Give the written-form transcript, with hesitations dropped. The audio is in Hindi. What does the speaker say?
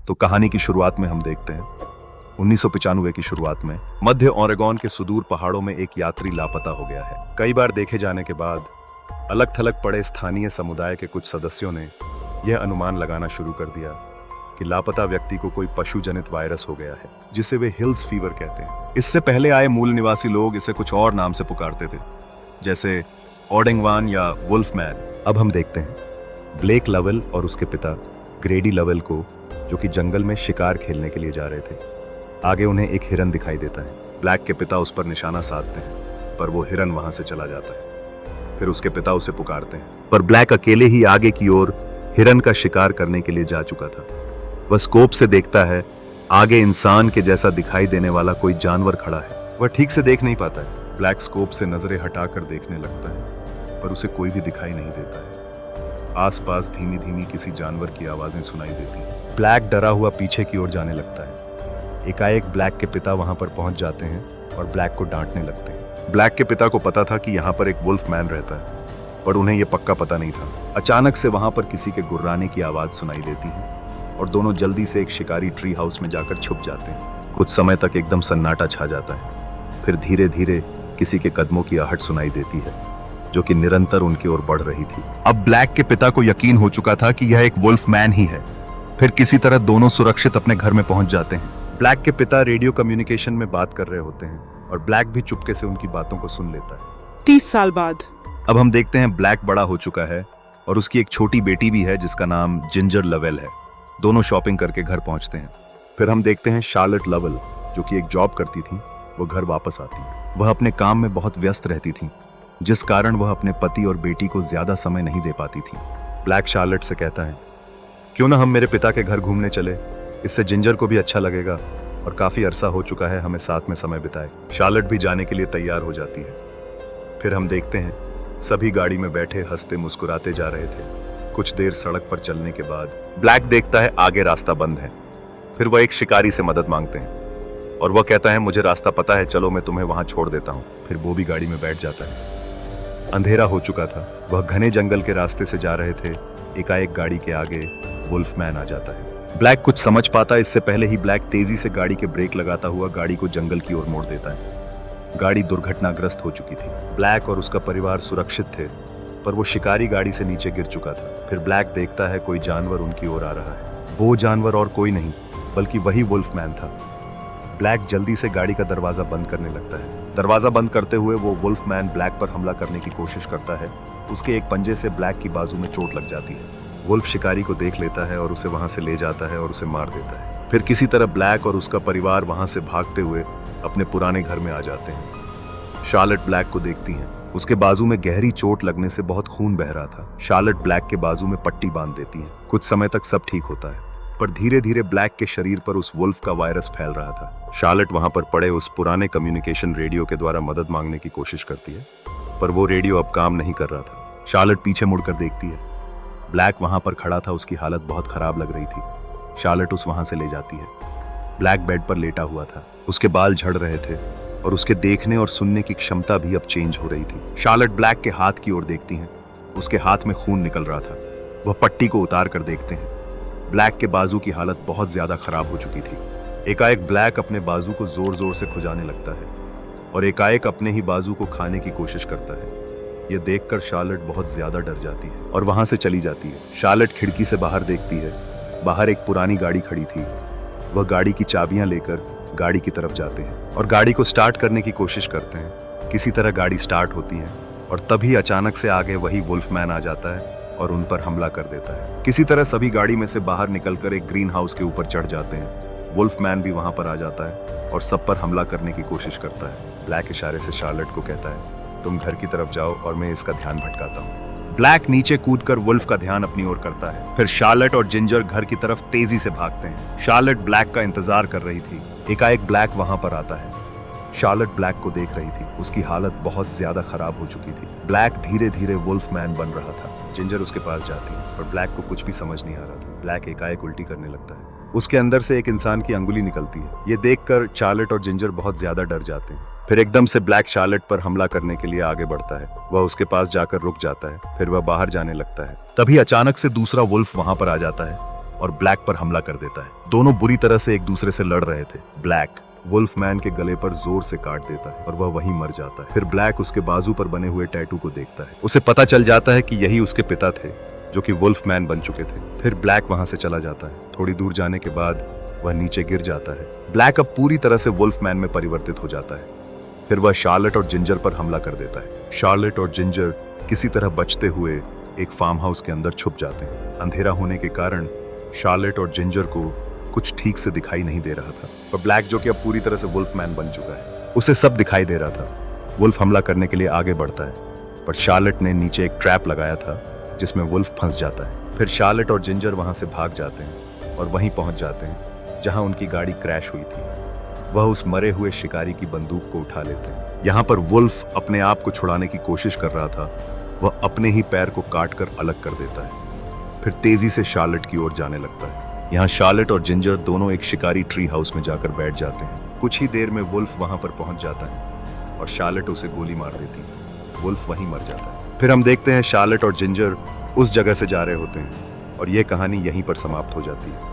तो कहानी की शुरुआत में हम देखते हैं 1995 की शुरुआत में मध्य ओरेगोन के सुदूर पहाड़ों में एक यात्री लापता हो गया है। कई बार देखे जाने के बाद अलग थलग पड़े स्थानीय समुदाय के कुछ सदस्यों ने यह अनुमान लगाना शुरू कर दिया कि लापता व्यक्ति को कोई पशु जनित वायरस हो गया है, जिसे वे हिल्स फीवर कहते हैं। इससे पहले आए मूल निवासी लोग इसे कुछ और नाम से पुकारते थे, जैसे ओडेंगवान या वुल्फमैन। अब हम देखते हैं ब्लेक लवेल और उसके पिता ग्रेडी लवेल को, जो कि जंगल में शिकार खेलने के लिए जा रहे थे। आगे उन्हें एक हिरन दिखाई देता है। ब्लैक के पिता उस पर निशाना साधते हैं, पर वो हिरन वहां से चला जाता है। फिर उसके पिता उसे पुकारते हैं, पर ब्लैक अकेले ही आगे की ओर हिरन का शिकार करने के लिए जा चुका था। वह स्कोप से देखता है, आगे इंसान के जैसा दिखाई देने वाला कोई जानवर खड़ा है। वह ठीक से देख नहीं पाता है। ब्लैक स्कोप से नजरें हटाकर देखने लगता है, पर उसे कोई भी दिखाई नहीं देता है। आसपास धीमी धीमी किसी जानवर की आवाजें सुनाई देती हैं। ब्लैक डरा हुआ पीछे की ओर जाने लगता है। एकाएक ब्लैक के पिता वहां पर पहुंच जाते हैं और ब्लैक को डांटने लगते हैं। ब्लैक के पिता को पता था कि यहाँ पर एक वुल्फ मैन रहता है, पर उन्हें यह पक्का पता नहीं था। अचानक से वहां पर किसी के गुर्राने की आवाज सुनाई देती है और दोनों जल्दी से एक शिकारी ट्री हाउस में जाकर छुप जाते हैं। कुछ समय तक एकदम सन्नाटा छा जाता है। फिर धीरे धीरे किसी के कदमों की आहट सुनाई देती है, जो कि निरंतर उनकी ओर बढ़ रही थी। अब ब्लैक के पिता को यकीन हो चुका था कि यह एक वुल्फ मैन ही है। फिर किसी तरह दोनों सुरक्षित अपने घर में पहुंच जाते हैं। ब्लैक के पिता रेडियो कम्युनिकेशन में बात कर रहे होते हैं और ब्लैक भी चुपके से उनकी बातों को सुन लेता है। 30 साल बाद अब हम देखते हैं ब्लैक बड़ा हो चुका है और उसकी एक छोटी बेटी भी है जिसका नाम जिंजर लवेल है। दोनों शॉपिंग करके घर पहुंचते हैं। फिर हम देखते हैं शार्लेट लवेल, जो कि एक जॉब करती थी, वो घर वापस आती है। वह अपने काम में बहुत व्यस्त रहती थी, जिस कारण वह अपने पति और बेटी को ज्यादा समय नहीं दे पाती थी। ब्लैक शार्लेट से कहता है, क्यों ना हम मेरे पिता के घर घूमने चले, इससे जिंजर को भी अच्छा लगेगा और काफी अरसा हो चुका है हमें साथ में समय बिताए। शार्लेट भी जाने के लिए तैयार हो जाती है। फिर हम देखते हैं सभी गाड़ी में बैठे हंसते मुस्कुराते जा रहे थे। कुछ देर सड़क पर चलने के बाद ब्लैक देखता है आगे रास्ता बंद है। फिर वह एक शिकारी से मदद मांगते हैं और वह कहता है, मुझे रास्ता पता है, चलो मैं तुम्हें वहां छोड़ देता हूँ। फिर वो भी गाड़ी में बैठ जाता है। अंधेरा हो चुका था। वह घने जंगल के रास्ते से जा रहे थे। एकाएक गाड़ी के आगे वुल्फ मैन आ जाता है। ब्लैक कुछ समझ पाता, इससे पहले ही ब्लैक तेजी से गाड़ी के ब्रेक लगाता हुआ गाड़ी को जंगल की ओर मोड़ देता है। गाड़ी दुर्घटनाग्रस्त हो चुकी थी। ब्लैक और उसका परिवार सुरक्षित थे, पर वो शिकारी गाड़ी से नीचे गिर चुका था। फिर ब्लैक देखता है कोई जानवर उनकी ओर आ रहा है। वो जानवर और कोई नहीं बल्कि वही वुल्फ मैन था। ब्लैक जल्दी से गाड़ी का दरवाजा बंद करने लगता है। दरवाजा बंद करते हुए वो वुल्फ मैन ब्लैक पर हमला करने की कोशिश करता है। उसके एक पंजे से ब्लैक की बाजू में चोट लग जाती है। वुल्फ शिकारी को देख लेता है और उसे वहां से ले जाता है और उसे मार देता है। फिर किसी तरह ब्लैक और उसका परिवार वहां से भागते हुए अपने पुराने घर में आ जाते हैं। शार्लेट ब्लैक को देखती है। उसके बाजू में गहरी चोट लगने से बहुत खून बह रहा था। शार्लेट ब्लैक के बाजू में पट्टी बांध देती है। कुछ समय तक सब ठीक होता है, पर धीरे धीरे ब्लैक के शरीर पर उस वुल्फ का वायरस फैल रहा था। शार्लेट वहां पर पड़े उस पुराने कम्युनिकेशन रेडियो के द्वारा मदद मांगने की कोशिश करती है, पर वो रेडियो अब काम नहीं कर रहा था। शार्लेट पीछे मुड़कर देखती है। ब्लैक वहां पर खड़ा था, उसकी हालत बहुत खराब लग रही थी। शार्लेट उस वहां से ले जाती है। ब्लैक बेड पर लेटा हुआ था। उसके बाल झड़ रहे थे और उसके देखने और सुनने की क्षमता भी अब चेंज हो रही थी। शार्लेट ब्लैक के हाथ की ओर देखती है। उसके हाथ में खून निकल रहा था। वह पट्टी को उतार कर देखते हैं। ब्लैक के बाजू की हालत बहुत ज्यादा खराब हो चुकी थी। एकाएक ब्लैक अपने बाजू को जोर जोर से खुजाने लगता है और एकाएक अपने ही बाजू को खाने की कोशिश करता है। यह देखकर शार्लेट बहुत ज्यादा डर जाती है और वहां से चली जाती है। शार्लेट खिड़की से बाहर देखती है। बाहर एक पुरानी गाड़ी खड़ी थी। वह गाड़ी की चाबियां लेकर गाड़ी की तरफ जाते हैं और गाड़ी को स्टार्ट करने की कोशिश करते हैं। किसी तरह गाड़ी स्टार्ट होती है और तभी अचानक से आगे वही वुल्फ मैन आ जाता है और उन पर हमला कर देता है। किसी तरह सभी गाड़ी में से बाहर निकलकर एक ग्रीन हाउस के ऊपर चढ़ जाते हैं। वुल्फ मैन भी वहां पर आ जाता है और सब पर हमला करने की कोशिश करता है। ब्लैक इशारे से शार्लेट को कहता है, तुम घर की तरफ जाओ और मैं इसका ध्यान भटकाता हूँ। ब्लैक नीचे कूदकर वुल्फ का ध्यान अपनी ओर करता है। फिर शार्लेट और जिंजर घर की तरफ तेजी से भागते हैं। शार्लेट ब्लैक का इंतजार कर रही थी। एकाएक ब्लैक वहां पर आता है। शार्लेट ब्लैक को देख रही थी। उसकी हालत बहुत ज्यादा खराब हो चुकी थी। ब्लैक धीरे धीरे वुल्फ मैन बन रहा था। जिंजर उसके पास जाती है और ब्लैक को कुछ भी समझ नहीं आ रहा था। ब्लैक एकाएक उल्टी करने लगता है। उसके अंदर से एक इंसान की अंगुली निकलती है। ये देखकर शार्लेट और जिंजर बहुत ज्यादा डर जाते हैं। फिर एकदम से ब्लैक शार्लेट पर हमला करने के लिए आगे बढ़ता है। वह उसके पास जाकर रुक जाता है। फिर वह बाहर जाने लगता है। तभी अचानक से दूसरा वुल्फ वहां पर आ जाता है और ब्लैक पर हमला कर देता है। दोनों बुरी तरह से एक दूसरे से लड़ रहे थे। ब्लैक वुल्फमैन के गले पर जोर से काट देता है और वह वहीं मर जाता है। फिर ब्लैक उसके बाजू पर बने हुए टैटू को देखता है। उसे पता चल जाता है कि यही उसके पिता थे जो कि वुल्फमैन बन चुके थे। फिर ब्लैक वहां से चला जाता है। थोड़ी दूर जाने के बाद वह नीचे गिर जाता है। ब्लैक अब पूरी तरह से वुल्फमैन में परिवर्तित हो जाता है। फिर वह शार्लेट और जिंजर पर हमला कर देता है। शार्लेट और जिंजर किसी तरह बचते हुए एक फार्म हाउस के अंदर छुप जाते हैं। अंधेरा होने के कारण शार्लेट और जिंजर को कुछ ठीक से दिखाई नहीं दे रहा था, और ब्लैक जो कि अब पूरी तरह से वुल्फमैन बन चुका है, उसे सब दिखाई दे रहा था। वुल्फ हमला करने के लिए आगे बढ़ता है, पर शार्लेट ने नीचे एक ट्रैप लगाया था जिसमें वुल्फ फंस जाता है। फिर शार्लेट और जिंजर वहां से भाग जाते हैं और वहीं पहुंच जाते हैं जहां उनकी गाड़ी क्रैश हुई थी। वह उस मरे हुए शिकारी की बंदूक को उठा लेते हैं। यहाँ पर वुल्फ अपने आप को छुड़ाने की कोशिश कर रहा था। वह अपने ही पैर को काट कर अलग कर देता है, फिर तेजी से शार्लेट की ओर जाने लगता है। यहाँ शार्लेट और जिंजर दोनों एक शिकारी ट्री हाउस में जाकर बैठ जाते हैं। कुछ ही देर में वुल्फ वहां पर पहुंच जाता है और शार्लेट उसे गोली मार देती है। वुल्फ वहीं मर जाता है। फिर हम देखते हैं शार्लेट और जिंजर उस जगह से जा रहे होते हैं और यह कहानी यहीं पर समाप्त हो जाती है।